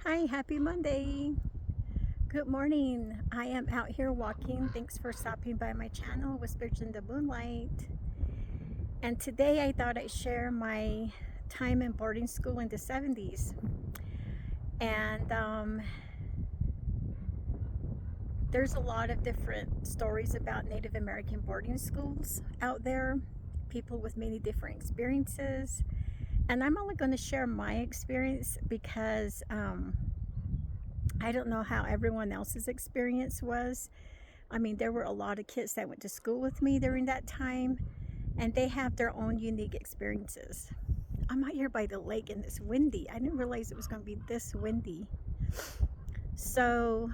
Hi, happy Monday. Good morning. I am out here walking. Thanks for stopping by my channel, Whispers in the Moonlight. And today I thought I'd share my time in boarding school in the 70s. And there's a lot of different stories about Native American boarding schools out there, people with many different experiences. And I'm only going to share my experience because I don't know how everyone else's experience was. I mean, there were a lot of kids that went to school with me during that time, and they have their own unique experiences. I'm out here by the lake and it's windy. I didn't realize it was going to be this windy. So,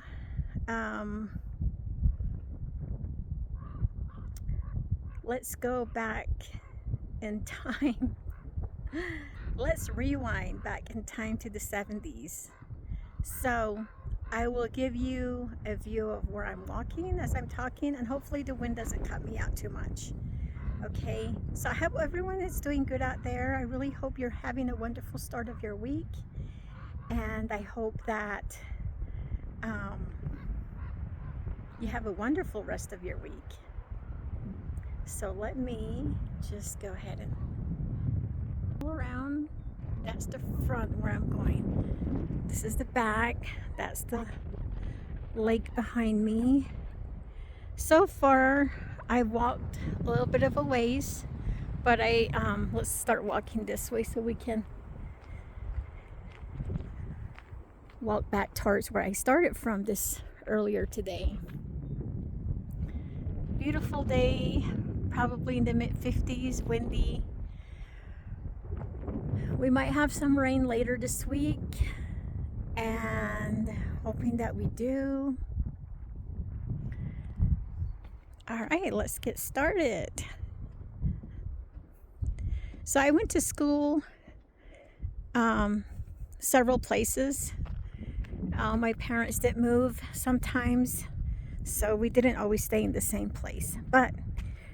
let's go back in time. Let's rewind back in time to the 70s. So, I will give you a view of where I'm walking as I'm talking, and hopefully the wind doesn't cut me out too much. Okay, so I hope everyone is doing good out there. I really hope you're having a wonderful start of your week, and I hope that you have a wonderful rest of your week. So let me just go ahead and pull around. That's the front where I'm going. This is the back. That's the lake behind me. So far I've walked a little bit of a ways, but let's start walking this way so we can walk back towards where I started from this earlier today. Beautiful day, probably in the mid-50s, windy. We might have some rain later this week, and hoping that we do. All right, let's get started. So I went to school several places. My parents did move sometimes, so we didn't always stay in the same place. But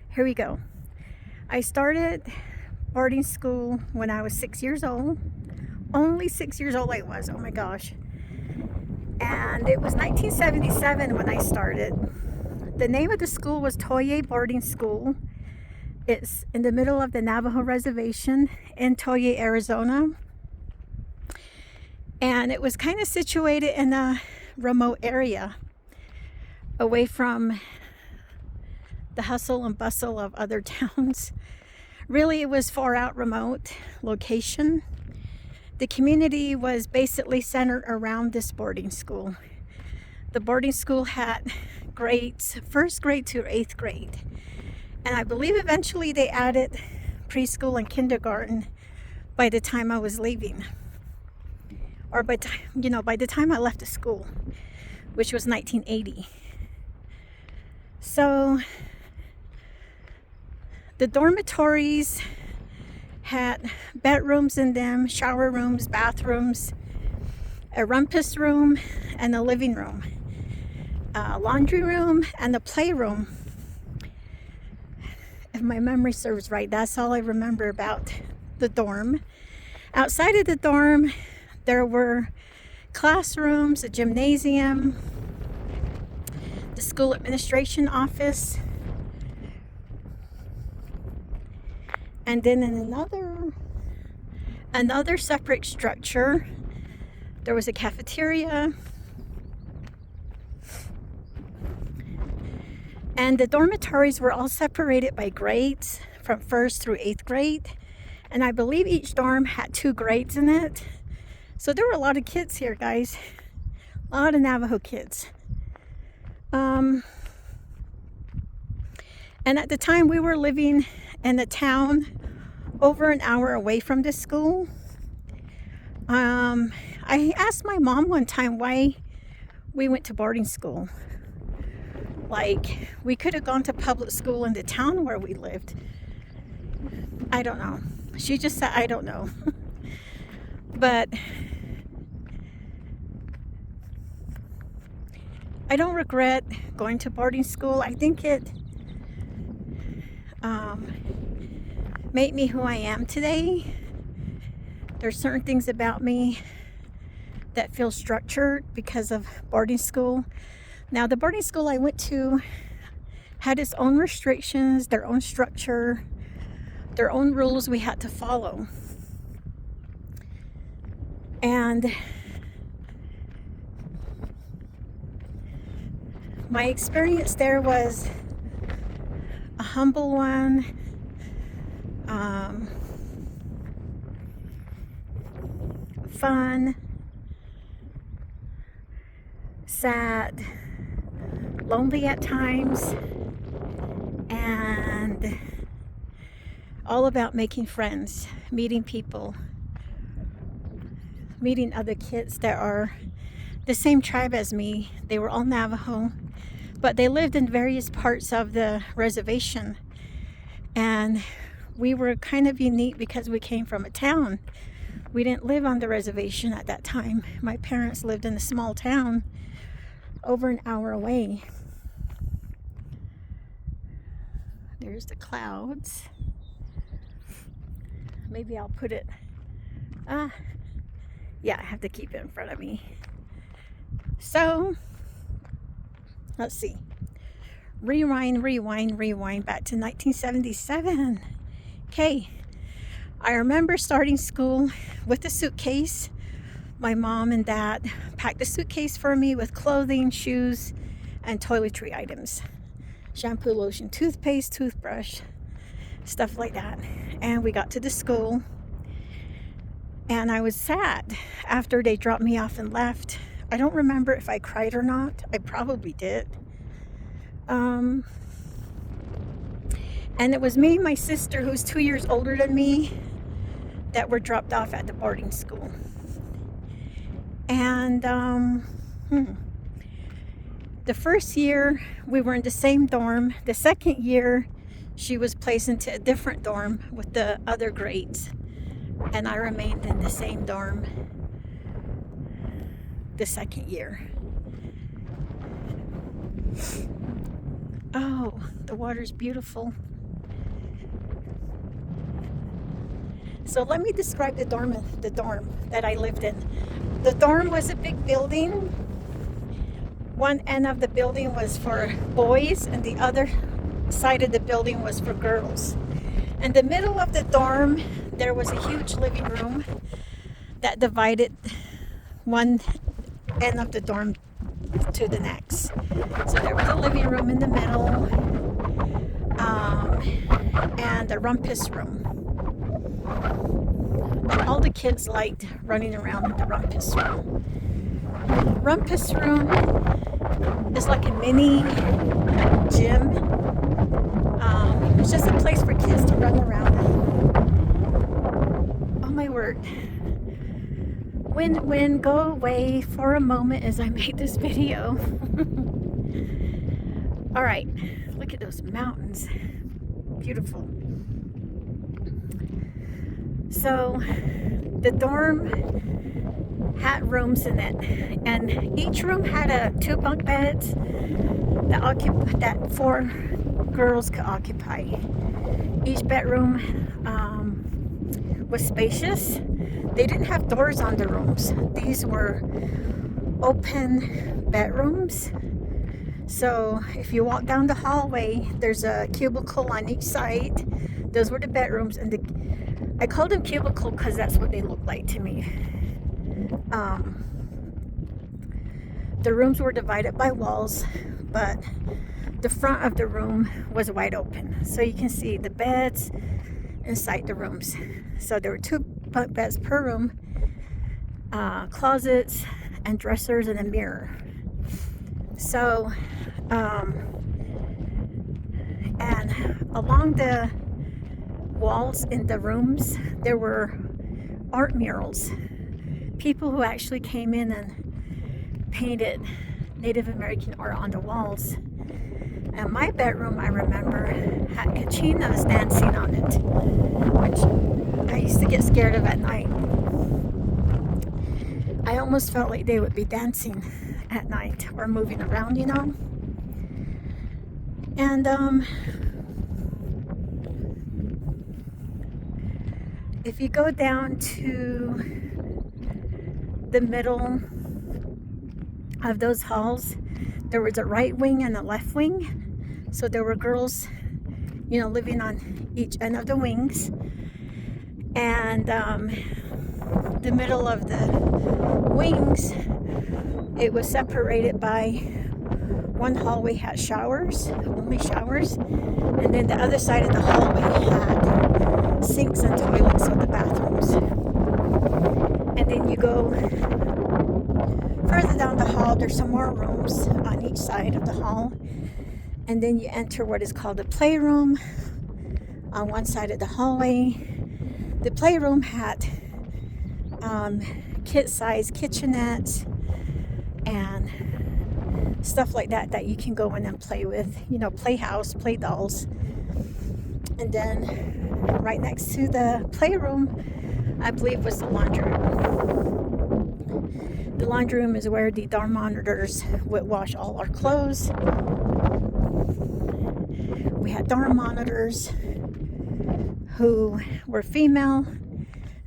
here we go. I started boarding school when I was 6 years old. Only 6 years old I was, oh my gosh. And it was 1977 when I started. The name of the school was Toyei Boarding School. It's in the middle of the Navajo reservation in Toyei, Arizona. And it was kind of situated in a remote area, away from the hustle and bustle of other towns. Really, it was far out remote location. The community was basically centered around this boarding school. The boarding school had grades, first grade to 8th grade. And I believe eventually they added preschool and kindergarten by the time I was leaving. Or by the time I left the school, which was 1980. So the dormitories had bedrooms in them, shower rooms, bathrooms, a rumpus room, and a living room, a laundry room, and a playroom. If my memory serves right, that's all I remember about the dorm. Outside of the dorm, there were classrooms, a gymnasium, the school administration office, and then in another separate structure, there was a cafeteria. And the dormitories were all separated by grades from 1st through 8th grade. And I believe each dorm had 2 grades in it. So there were a lot of kids here, guys. A lot of Navajo kids. And at the time we were living in a town over an hour away from the school. I asked my mom one time why we went to boarding school. Like, we could have gone to public school in the town where we lived. I don't know. She just said, I don't know. But I don't regret going to boarding school. I think it made me who I am today. There's certain things about me that feel structured because of boarding school. Now, the boarding school I went to had its own restrictions, their own structure, their own rules we had to follow. And my experience there was a humble one. Fun, sad, lonely at times, and all about making friends, meeting people, meeting other kids that are the same tribe as me. They were all Navajo, but they lived in various parts of the reservation. And we were kind of unique because we came from a town. We didn't live on the reservation at that time. My parents lived in a small town over an hour away. There's the clouds. Maybe I'll put it, yeah, I have to keep it in front of me. So, let's see. Rewind back to 1977. Okay. I remember starting school with a suitcase. My mom and dad packed a suitcase for me with clothing, shoes, and toiletry items. Shampoo, lotion, toothpaste, toothbrush, stuff like that. And we got to the school. And I was sad after they dropped me off and left. I don't remember if I cried or not. I probably did. And it was me and my sister, who's 2 years older than me, that were dropped off at the boarding school. And the first year we were in the same dorm. The second year she was placed into a different dorm with the other grades, and I remained in the same dorm the second year. Oh, the water's beautiful. So let me describe the dorm that I lived in. The dorm was a big building. One end of the building was for boys and the other side of the building was for girls. In the middle of the dorm, there was a huge living room that divided one end of the dorm to the next. So there was a living room in the middle, and a rumpus room. And all the kids liked running around in the rumpus room. Rumpus room is like a mini gym. It's just a place for kids to run around in. Oh my word. Wind, go away for a moment as I make this video. All right, look at those mountains. Beautiful. So the dorm had rooms in it, and each room had two bunk beds that 4 girls could occupy. Each bedroom was spacious. They didn't have doors on the rooms. These were open bedrooms. So if you walk down the hallway, there's a cubicle on each side. Those were the bedrooms, and I called them cubicle because that's what they looked like to me. The rooms were divided by walls, but the front of the room was wide open, so you can see the beds inside the rooms. So there were 2 bunk beds per room, closets and dressers and a mirror. So and along the walls in the rooms there were art murals. People who actually came in and painted Native American art on the walls. And my bedroom, I remember, had kachinas dancing on it, which I used to get scared of at night. I almost felt like they would be dancing at night or moving around, you know. And if you go down to the middle of those halls, there was a right wing and a left wing. So there were girls, living on each end of the wings. And the middle of the wings, it was separated by one hallway had showers, only showers. And then the other side of the hallway had sinks and toilets, so the bathrooms. And then you go further down the hall, there's some more rooms on each side of the hall. And then you enter what is called a playroom on one side of the hallway. The playroom had kid-sized kitchenettes and stuff like that you can go in and play with, playhouse, play dolls. And then right next to the playroom, I believe, was the laundry room. The laundry room is where the dorm monitors would wash all our clothes. We had dorm monitors who were female,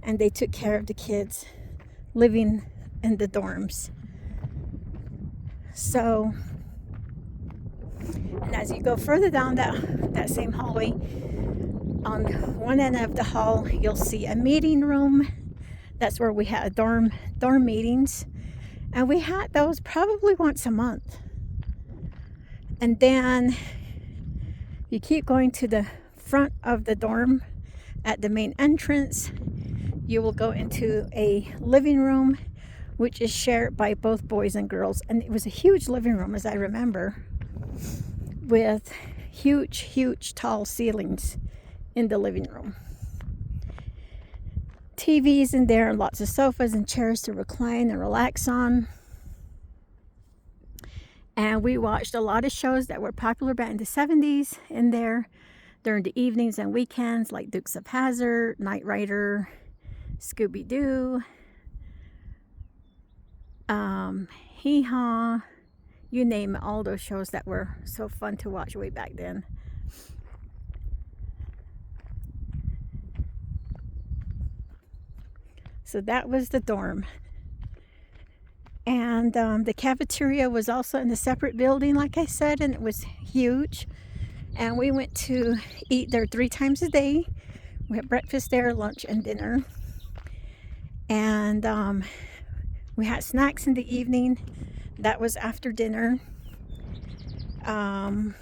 and they took care of the kids living in the dorms. So, and as you go further down that same hallway, on one end of the hall, you'll see a meeting room. That's where we had dorm meetings. And we had those probably once a month. And then you keep going to the front of the dorm at the main entrance. You will go into a living room, which is shared by both boys and girls. And it was a huge living room, as I remember, with huge tall ceilings in the living room. TVs in there, and lots of sofas and chairs to recline and relax on. And we watched a lot of shows that were popular back in the 70s in there during the evenings and weekends, like Dukes of Hazzard, Knight Rider, Scooby-Doo, Hee Haw, you name it, all those shows that were so fun to watch way back then. So that was the dorm. And the cafeteria was also in a separate building, like I said, and it was huge. And we went to eat there 3 times a day. We had breakfast there, lunch, and dinner. And we had snacks in the evening. That was after dinner. I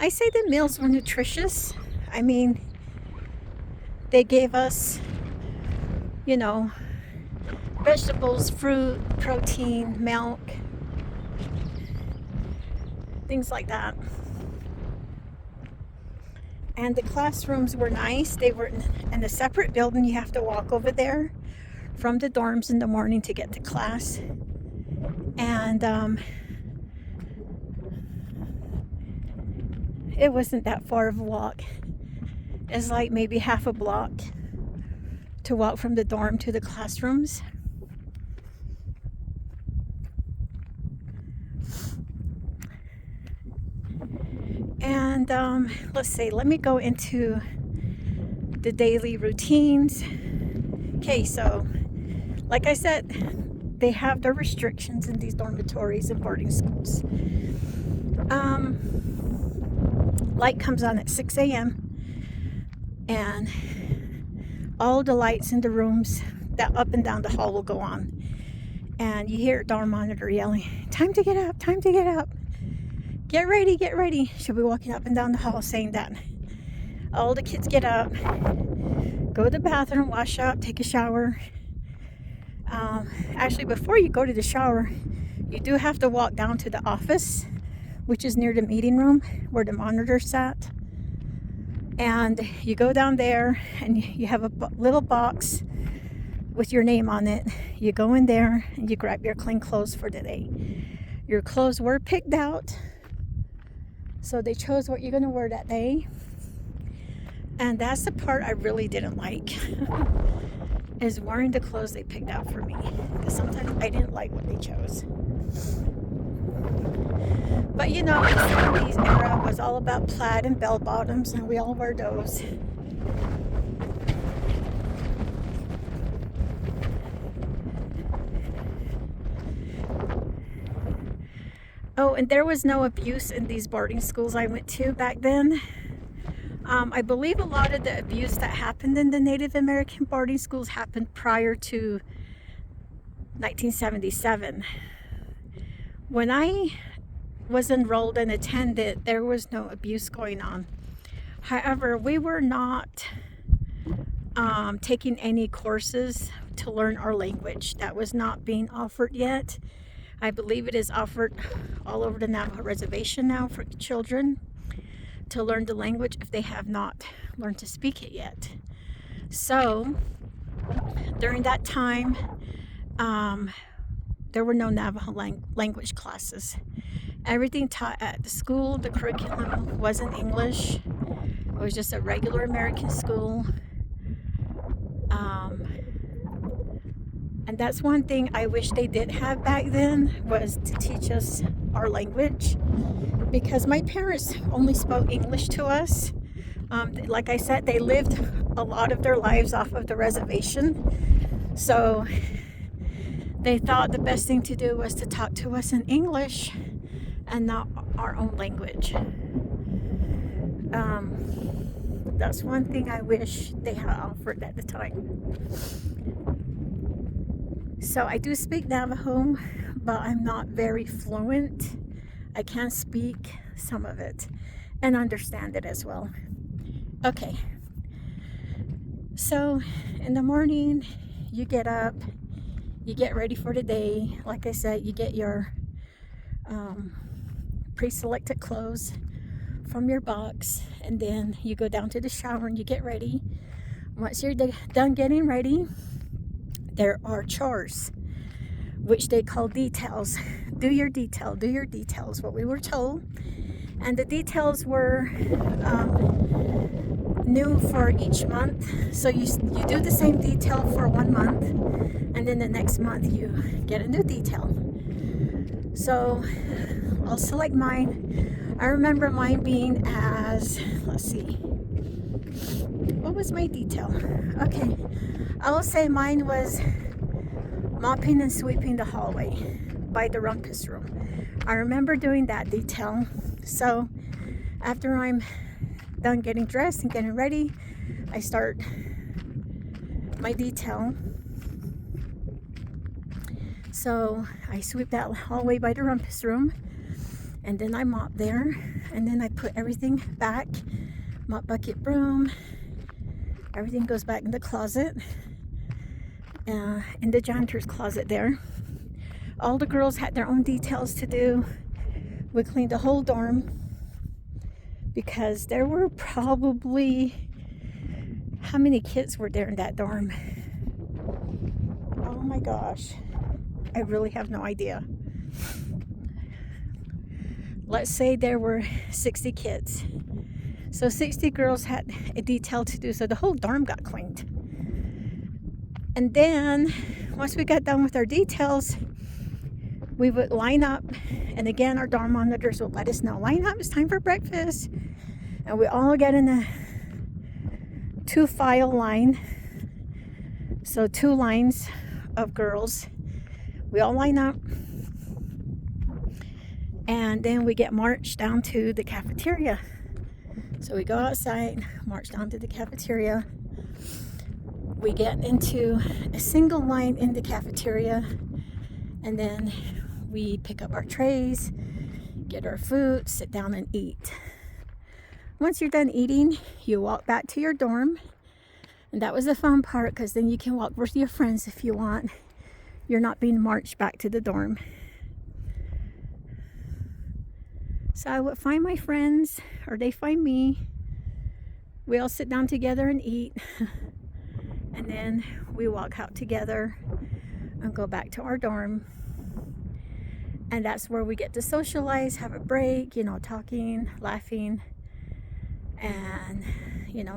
say the meals were nutritious. I mean, they gave us, vegetables, fruit, protein, milk, things like that. And the classrooms were nice. They were in a separate building. You have to walk over there from the dorms in the morning to get to class. And it wasn't that far of a walk. It's like maybe half a block to walk from the dorm to the classrooms. And let's see, let me go into the daily routines. Okay, so like I said, they have their restrictions in these dormitories and boarding schools. Light comes on at 6 a.m. and all the lights in the rooms that up and down the hall will go on. And you hear a dorm monitor yelling, "Time to get up, time to get up. Get ready, get ready." She'll be walking up and down the hall saying that. All the kids get up, go to the bathroom, wash up, take a shower. Actually, before you go to the shower, you do have to walk down to the office, which is near the meeting room where the monitor sat. And you go down there and you have a little box with your name on it. You go in there and you grab your clean clothes for the day. Your clothes were picked out, so they chose what you're going to wear that day. And that's the part I really didn't like, is wearing the clothes they picked out for me. Because sometimes I didn't like what they chose. But the 70s era was all about plaid and bell bottoms, and we all wear those. Oh, and there was no abuse in these boarding schools I went to back then. I believe a lot of the abuse that happened in the Native American boarding schools happened prior to 1977. When I was enrolled and attended, there was no abuse going on. However, we were not taking any courses to learn our language. That was not being offered yet. I believe it is offered all over the Navajo reservation now for children to learn the language if they have not learned to speak it yet. So during that time, there were no Navajo language classes. Everything taught at the school, the curriculum was in English. It was just a regular American school. And that's one thing I wish they did have back then, was to teach us our language, because my parents only spoke English to us. Like I said, they lived a lot of their lives off of the reservation, so they thought the best thing to do was to talk to us in English and not our own language. That's one thing I wish they had offered at the time. So I do speak Navajo, but I'm not very fluent. I can speak some of it and understand it as well. Okay, so in the morning you get up, you get ready for the day. Like I said, you get your pre-selected clothes from your box, and then you go down to the shower and you get ready. Once you're done getting ready, there are chores, which they call details. Do your details, what we were told. And the details were new for each month. So you do the same detail for 1 month, and then the next month you get a new detail. So I'll select mine. I remember mine being as, let's see, what was my detail? Okay, I will say mine was mopping and sweeping the hallway by the rumpus room. I remember doing that detail. So after I'm done getting dressed and getting ready, I start my detail. So I sweep that hallway by the rumpus room, and then I mop there, and then I put everything back, mop bucket, broom, everything goes back in the closet, in the janitor's closet there. All the girls had their own details to do. We cleaned the whole dorm, because there were probably, how many kids were there in that dorm? Oh my gosh, I really have no idea. Let's say there were 60 kids. So 60 girls had a detail to do, so the whole dorm got cleaned. And then once we got done with our details, we would line up, and again our dorm monitors would let us know, line up, it's time for breakfast. And we all get in a 2-file line, so 2 lines of girls. We all line up, and then we get marched down to the cafeteria. So we go outside, march down to the cafeteria. We get into a single line in the cafeteria, and then we pick up our trays, get our food, sit down and eat. Once you're done eating, you walk back to your dorm. And that was the fun part, because then you can walk with your friends if you want. You're not being marched back to the dorm. So I would find my friends, or they find me. We all sit down together and eat. And then we walk out together and go back to our dorm. And that's where we get to socialize, have a break, talking, laughing, and,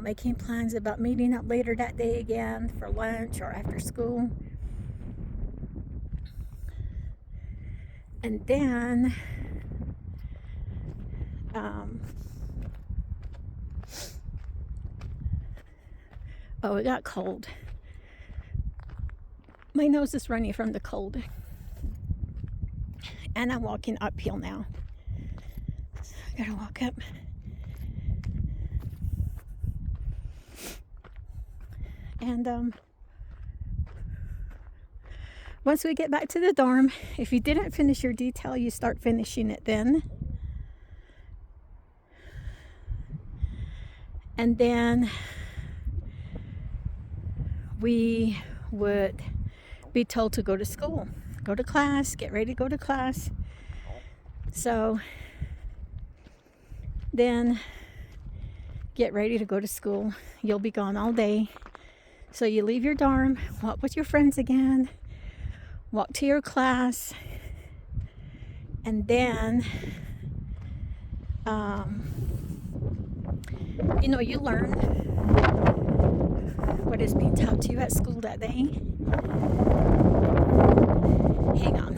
making plans about meeting up later that day again for lunch or after school. And then, oh, it got cold. My nose is running from the cold. And I'm walking uphill now. I gotta walk up. And once we get back to the dorm, if you didn't finish your detail, you start finishing it then. And then we would be told to go to school, go to class, get ready to go to class. So then get ready to go to school. You'll be gone all day. So you leave your dorm, walk with your friends again, walk to your class, and then you learn what is being taught to you at school that day. Hang on.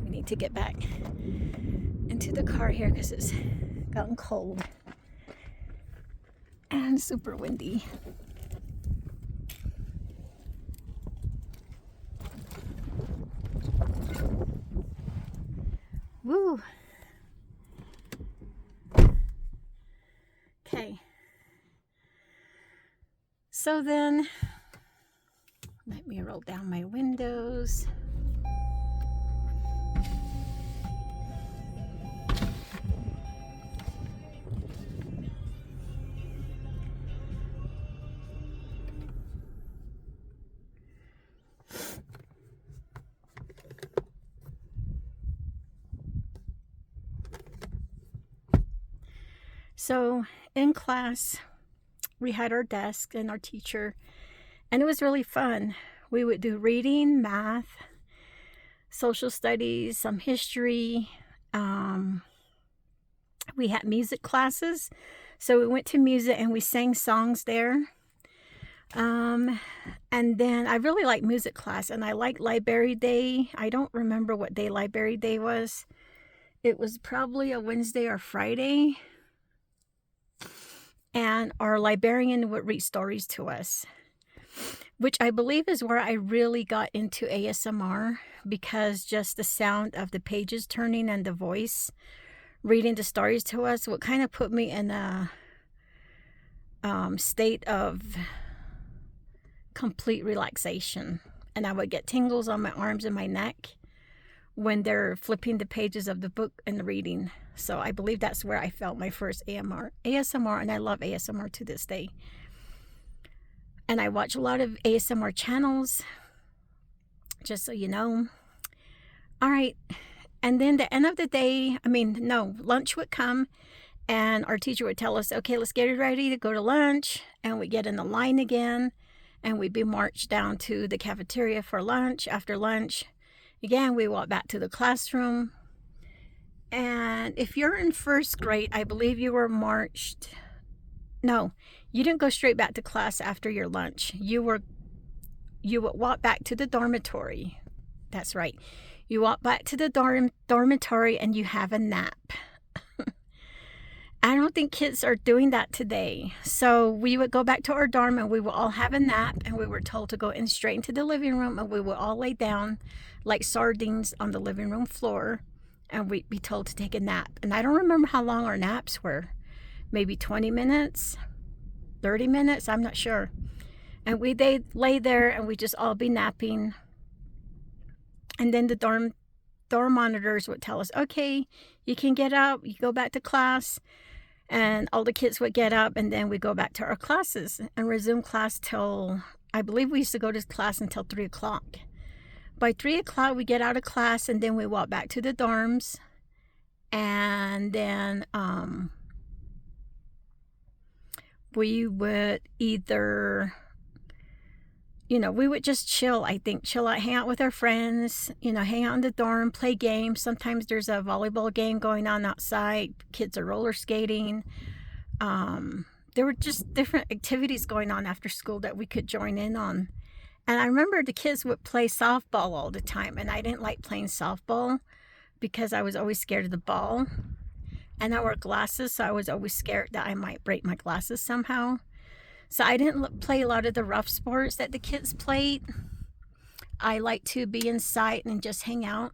We need to get back into the car here because it's gotten cold and super windy. Woo! Okay. So then, let me roll down my windows. So in class, we had our desk and our teacher, and it was really fun. We would do reading, math, social studies, some history. We had music classes, so we went to music and we sang songs there. And then I really liked music class, and I liked library day. I don't remember what day library day was. It was probably a Wednesday or Friday. And our librarian would read stories to us, which I believe is where I really got into ASMR, because just the sound of the pages turning and the voice reading the stories to us would kind of put me in a state of complete relaxation. And I would get tingles on my arms and my neck when they're flipping the pages of the book and reading. So I believe that's where I felt my first ASMR, and I love ASMR to this day. And I watch a lot of ASMR channels, just so you know. All right. And then the end of the day, lunch would come, and our teacher would tell us, okay, let's get ready to go to lunch. And we get in the line again, and we'd be marched down to the cafeteria for lunch. After lunch, again, we walk back to the classroom. And if you're in first grade, I believe you were marched. No, you didn't go straight back to class after your lunch. You would walk back to the dormitory. That's right. You walk back to the dormitory and you have a nap. I don't think kids are doing that today. So we would go back to our dorm and we would all have a nap, and we were told to go in straight into the living room, and we would all lay down like sardines on the living room floor, and we'd be told to take a nap. And I don't remember how long our naps were. Maybe 20 minutes, 30 minutes, I'm not sure. And we'd lay there and we'd just all be napping. And then the dorm monitors would tell us, okay, you can get up, you go back to class. And all the kids would get up, and then we go back to our classes and resume class till, I believe we used to go to class until 3 o'clock. By 3 o'clock, we get out of class, and then we walk back to the dorms. And then we would either, we would just chill, I think. Chill out, hang out with our friends, hang out in the dorm, play games. Sometimes there's a volleyball game going on outside. Kids are roller skating. There were just different activities going on after school that we could join in on. And I remember the kids would play softball all the time. And I didn't like playing softball because I was always scared of the ball. And I wore glasses, so I was always scared that I might break my glasses somehow. So I didn't play a lot of the rough sports that the kids played. I like to be inside and just hang out.